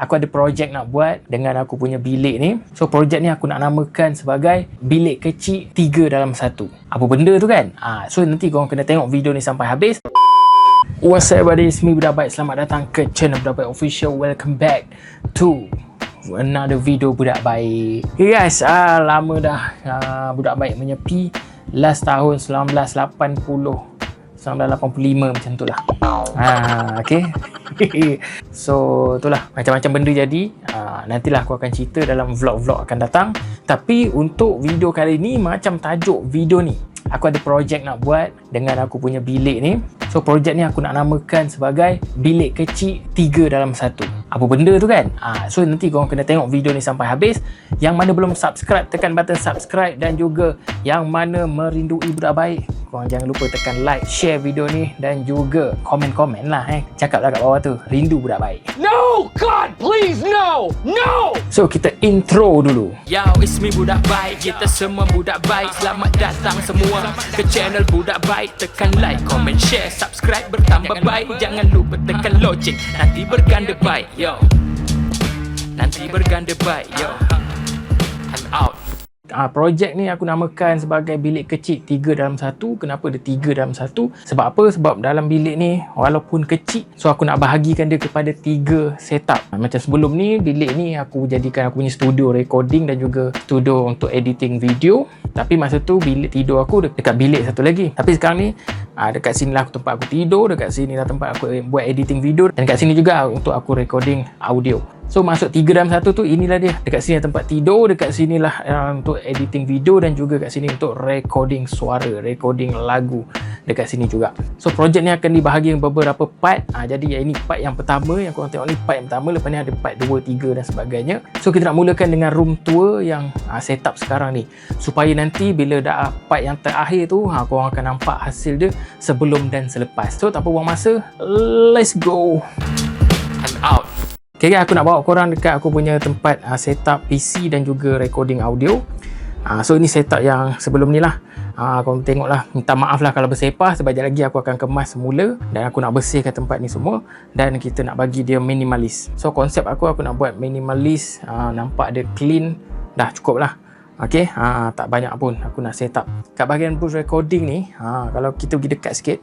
Aku ada projek nak buat dengan aku punya bilik ni. So projek ni aku nak namakan sebagai bilik kecil 3 dalam 1. Apa benda tu kan? So nanti korang kena tengok video ni sampai habis. What's up everybody, it's me Budak Baik. Selamat datang ke channel Budak Baik Official. Welcome back to another video Budak Baik. Okay guys, lama dah Budak Baik menyepi. Last tahun 1985 macam tu lah. Okay. So itulah, macam-macam benda jadi. Nantilah aku akan cerita dalam vlog-vlog akan datang. Tapi untuk video kali ni, macam tajuk video ni, aku ada projek nak buat dengan aku punya bilik ni. So projek ni aku nak namakan sebagai bilik kecil 3 dalam 1. Apa benda tu kan? So nanti korang kena tengok video ni sampai habis. Yang mana belum subscribe, tekan button subscribe. Dan juga yang mana merindui Budak Baik, korang jangan lupa tekan like, share video ni. Dan juga komen-komen lah cakap lah kat bawah tu, rindu Budak Baik. No! God, please, no! No! So kita intro dulu. Yo, it's me Budak Baik. Kita semua Budak Baik. Selamat datang semua ke channel Budak Baik. Tekan like, comment, share, subscribe, bertambah baik. Jangan lupa tekan loceng, nanti berganda baik. Yo, nanti berganda baik. Yo, I'm out. Projek ni aku namakan sebagai bilik kecil 3 dalam 1. Kenapa dia 3 dalam 1? Sebab apa? Sebab dalam bilik ni walaupun kecil, so aku nak bahagikan dia kepada 3 setup. Macam sebelum ni, bilik ni aku jadikan aku punya studio recording dan juga studio untuk editing video. Tapi masa tu bilik tidur aku dekat bilik satu lagi. Tapi sekarang ni dekat sini lah tempat aku tidur, dekat sini lah tempat aku buat editing video, dan dekat sini juga untuk aku recording audio. So masuk 3 dalam 1 tu, inilah dia. Dekat sini tempat tidur, dekat sini lah untuk editing video, dan juga kat sini untuk recording suara, recording lagu dekat sini juga. So projek ni akan dibahagi beberapa part. Jadi ini part yang pertama yang korang tengok ni, part yang pertama. Lepas ni ada part 2, 3 dan sebagainya. So kita nak mulakan dengan room tour yang setup sekarang ni, supaya nanti bila dah part yang terakhir tu, korang akan nampak hasil dia sebelum dan selepas. So tak apa buang masa, let's go. I'm out. Okay, aku nak bawa korang dekat aku punya tempat setup PC dan juga recording audio. So ini setup yang sebelum ni lah. Korang tengok lah. Minta maaf lah kalau bersepah, sebab sekejap lagi aku akan kemas semula. Dan aku nak bersihkan tempat ni semua. Dan kita nak bagi dia minimalis. So konsep aku nak buat minimalis. Nampak dia clean. Dah cukup lah. Okay, tak banyak pun aku nak setup. Kat bahagian booth recording ni, kalau kita pergi dekat sikit,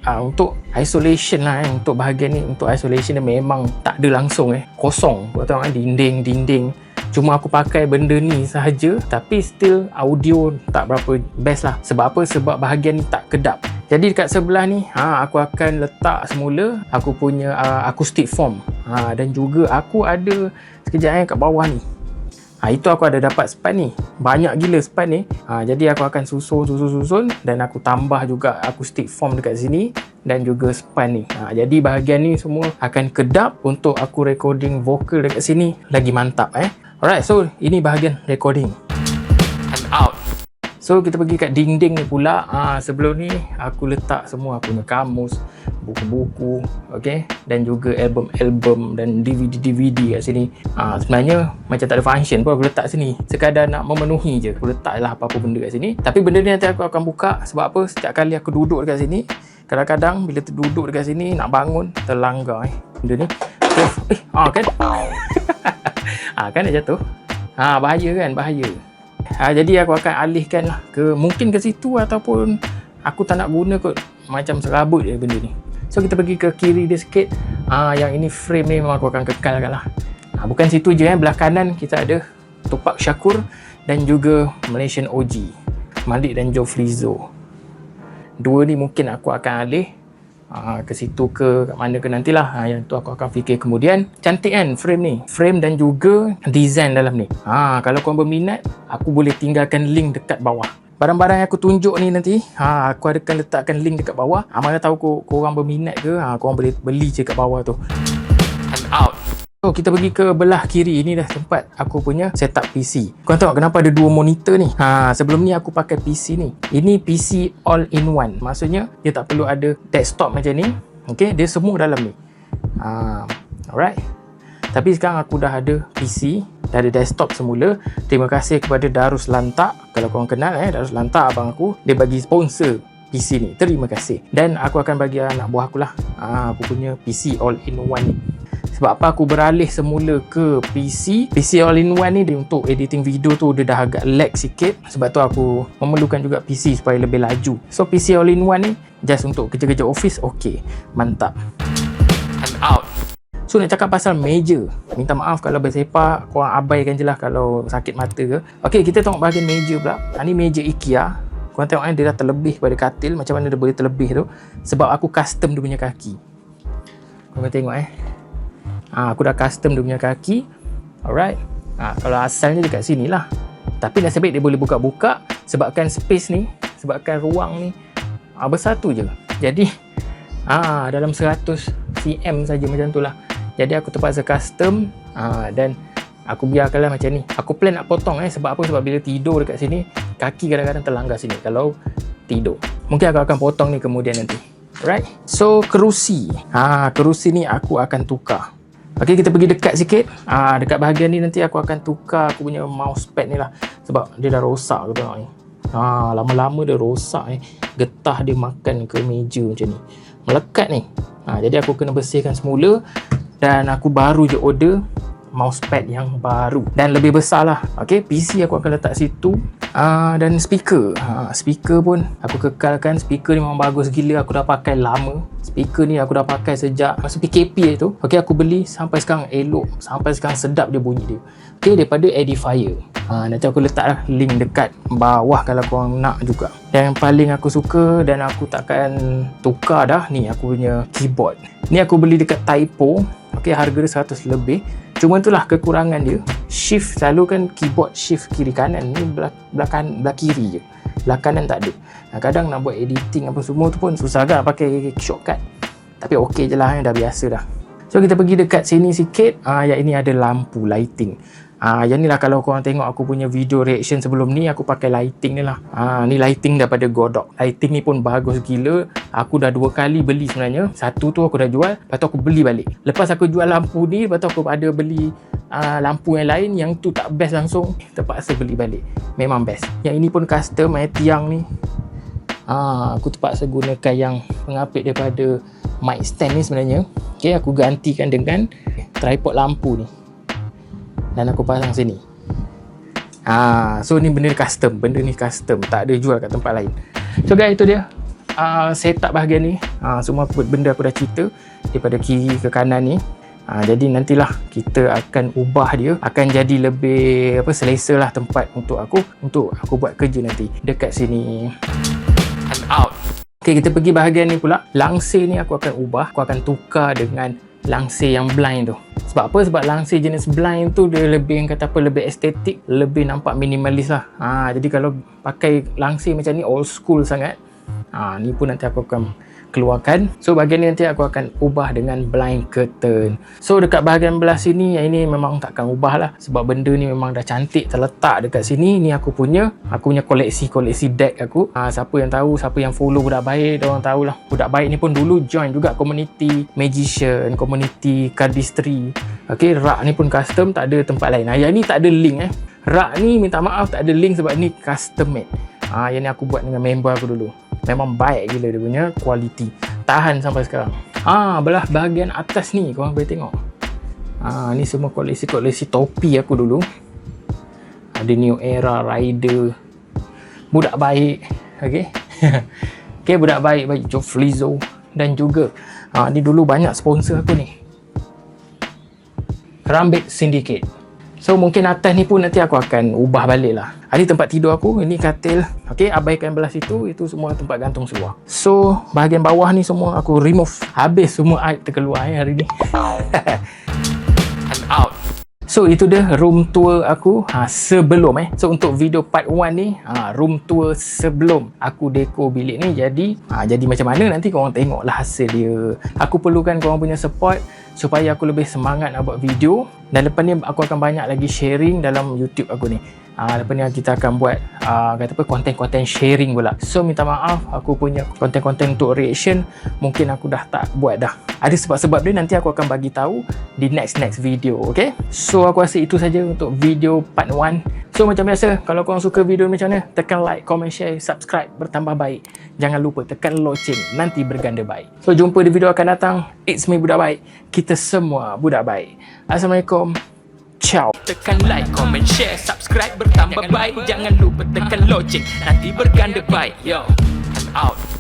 untuk isolation lah untuk bahagian ni, untuk isolation dia memang tak ada langsung kosong. Kau tengok dinding. Cuma aku pakai benda ni sahaja, tapi still audio tak berapa best lah. Sebab apa? Sebab bahagian ni tak kedap. Jadi dekat sebelah ni aku akan letak semula aku punya acoustic foam. Dan juga aku ada sekejap kat bawah ni. Itu aku ada dapat span ni. Banyak gila span ni. Jadi aku akan susun dan aku tambah juga acoustic foam dekat sini dan juga span ni. Jadi bahagian ni semua akan kedap untuk aku recording vokal dekat sini lagi mantap. Alright, so ini bahagian recording. I'm out. So kita pergi kat dinding ni pula. Sebelum ni aku letak semua aku punya kamus, buku-buku, okay? Dan juga album-album dan DVD-DVD kat sini. Sebenarnya macam tak ada function pun aku letak sini. Sekadar nak memenuhi je, aku letak lah apa-apa benda kat sini. Tapi benda ni nanti aku akan buka. Sebab apa? Setiap kali aku duduk dekat sini, kadang-kadang bila terduduk dekat sini nak bangun, terlanggar benda ni. Kan? Kan dah jatuh. Bahaya kan? Bahaya. Jadi aku akan alihkan lah mungkin ke situ, ataupun aku tak nak guna kot, macam serabut je benda ni. So kita pergi ke kiri dia sikit. Yang ini frame ni memang aku akan kekalkan lah. Bukan situ je, belah kanan kita ada Tupac Shakur dan juga Malaysian OG, Malik dan Joe Flizzo. Dua ni mungkin aku akan alih ke situ ke kat mana ke nantilah. Yang tu aku akan fikir kemudian. Cantik kan frame ni, frame dan juga design dalam ni. Kalau korang berminat, aku boleh tinggalkan link dekat bawah. Barang-barang yang aku tunjuk ni nanti aku akan letakkan link dekat bawah. Mana tahu korang berminat ke, korang boleh beli je kat bawah tu. I'm out. So kita pergi ke belah kiri. Ini dah tempat aku punya setup PC. Korang tengok kenapa ada 2 monitor ni. Sebelum ni aku pakai PC ni. Ini PC all in one. Maksudnya dia tak perlu ada desktop macam ni. Okay, dia semua dalam ni. Alright. Tapi sekarang aku dah ada PC, dah ada desktop semula. Terima kasih kepada Darus Lantak. Kalau korang kenal Darus Lantak, abang aku, dia bagi sponsor PC ni. Terima kasih. Dan aku akan bagi anak buah aku lah aku punya PC all in one ni. Sebab apa aku beralih semula ke PC all-in-one ni, untuk editing video tu dia dah agak lag sikit. Sebab tu aku memerlukan juga PC supaya lebih laju. So PC all-in-one ni just untuk kerja-kerja office, okey, mantap. I'm out. So nak cakap pasal meja, minta maaf kalau bersepak, korang abaikan je lah kalau sakit mata ke. Okey, kita tengok bahagian meja pula. Ni meja IKEA. Korang tengok dia dah terlebih pada katil. Macam mana dia boleh terlebih tu? Sebab aku custom dia punya kaki. Korang tengok aku dah custom dia punya kaki. Alright. Kalau asalnya dekat sini lah. Tapi nasib baik dia boleh buka-buka. Sebabkan space ni, sebabkan ruang ni besar tu je. Jadi dalam 100 cm saja macam tu lah. Jadi aku terpaksa custom dan aku biarkanlah macam ni. Aku plan nak potong sebab apa? Sebab bila tidur dekat sini, kaki kadang-kadang terlanggar sini kalau tidur. Mungkin aku akan potong ni kemudian nanti. Alright. So kerusi. Kerusi ni aku akan tukar. Okey, kita pergi dekat sikit. Dekat bahagian ni nanti aku akan tukar aku punya mousepad ni lah. Sebab dia dah rosak aku tengok ni. Lama-lama dia rosak Getah dia makan ke meja macam ni. Melekat ni. Jadi aku kena bersihkan semula. Dan aku baru je order mousepad yang baru dan lebih besar lah. Okey, PC aku akan letak situ. Dan speaker. Speaker pun aku kekalkan. Speaker ni memang bagus gila. Aku dah pakai lama. Speaker ni aku dah pakai sejak masa PKP tu. Okey, aku beli sampai sekarang elok. Sampai sekarang sedap dia bunyi dia. Okey, daripada Edifier. Nanti aku letak lah link dekat bawah kalau korang nak juga. Yang paling aku suka dan aku takkan tukar dah, ni aku punya keyboard. Ni aku beli dekat Typo. Okey, harga dia 100 lebih. Cuma itulah kekurangan dia. Shift, selalu kan keyboard shift kiri kanan. Ni belah kiri je. Belah kanan tak ada. Kadang nak buat editing apa semua tu pun susah kan pakai shortcut. Tapi okey je lah, dah biasa dah. So kita pergi dekat sini sikit. Yang ini ada lampu lighting. Yang ni lah kalau korang tengok aku punya video reaction sebelum ni, aku pakai lighting ni lah. Ni lighting daripada Godok. Lighting ni pun bagus gila. Aku dah 2 kali beli sebenarnya. Satu tu aku dah jual, lepas tu aku beli balik. Lepas aku jual lampu ni, lepas tu aku ada beli lampu yang lain. Yang tu tak best langsung, terpaksa beli balik. Memang best. Yang ini pun custom, tiang ni. Aku terpaksa gunakan yang pengapit daripada mic stand ni sebenarnya. Okay, aku gantikan dengan tripod lampu ni. Dan aku pasang sini. So ni benda custom. Benda ni custom, tak ada jual kat tempat lain. So guys, itu dia setup bahagian ni. Semua benda aku dah cerita daripada kiri ke kanan ni. Jadi nantilah kita akan ubah dia, akan jadi lebih selesa lah tempat untuk aku buat kerja nanti dekat sini. I'm out. Okay, kita pergi bahagian ni pula. Langsir ni aku akan ubah. Aku akan tukar dengan langsir yang blind tu. Sebab apa? Sebab langsir jenis blind tu dia lebih, lebih estetik, lebih nampak minimalis lah. Jadi kalau pakai langsir macam ni old school sangat. Ni pun nanti aku akan keluarkan. So bahagian ni nanti aku akan ubah dengan blind curtain. So dekat bahagian belah sini, yang ini memang takkan ubah lah. Sebab benda ni memang dah cantik terletak dekat sini. Ni aku punya koleksi deck aku. Siapa yang tahu, siapa yang follow Budak Baik, diorang tahulah. Budak Baik ni pun dulu join juga community magician, community cardistry. Okay, rak ni pun custom, tak ada tempat lain. Yang ni tak ada link Rak ni minta maaf tak ada link sebab ni custom made. Yang ni aku buat dengan member aku dulu. Memang baik gila dia punya kualiti. Tahan sampai sekarang. Belah bahagian atas ni korang boleh tengok. Ni semua koleksi topi aku dulu. Ada New Era, Rider, Budak Baik. Okay. Okay, Budak Baik bagi Joe Flizzo. Dan juga ni dulu banyak sponsor aku ni. Rambit Syndicate. So mungkin atas ni pun nanti aku akan ubah balik lah. Ini tempat tidur aku, ini katil. Okay, abaikan belah situ, itu semua tempat gantung seluar. So bahagian bawah ni semua aku remove. Habis semua air terkeluar hari ni. I'm out. So itu dia room tour aku sebelum So untuk video part 1 ni room tour sebelum aku dekor bilik ni jadi macam mana nanti korang tengoklah hasil dia. Aku perlukan korang punya support supaya aku lebih semangat nak buat video. Dan lepas ni aku akan banyak lagi sharing dalam YouTube aku ni. Lepas ni kita akan buat konten-konten sharing pula. So minta maaf, aku punya konten-konten untuk reaction mungkin aku dah tak buat dah. Ada sebab-sebab dia, nanti aku akan bagi tahu di next video. Okay, so aku rasa itu saja untuk video part 1. So macam biasa, kalau korang suka video ni macam mana, tekan like, comment, share, subscribe, bertambah baik. Jangan lupa tekan loceng, nanti berganda baik. So jumpa di video akan datang. It's me Budak Baik. Kita semua budak baik. Assalamualaikum. Ciao. Tekan like, comment, share, subscribe, bertambah baik. Jangan lupa tekan loceng, nanti berganda baik. Yo, I'm out.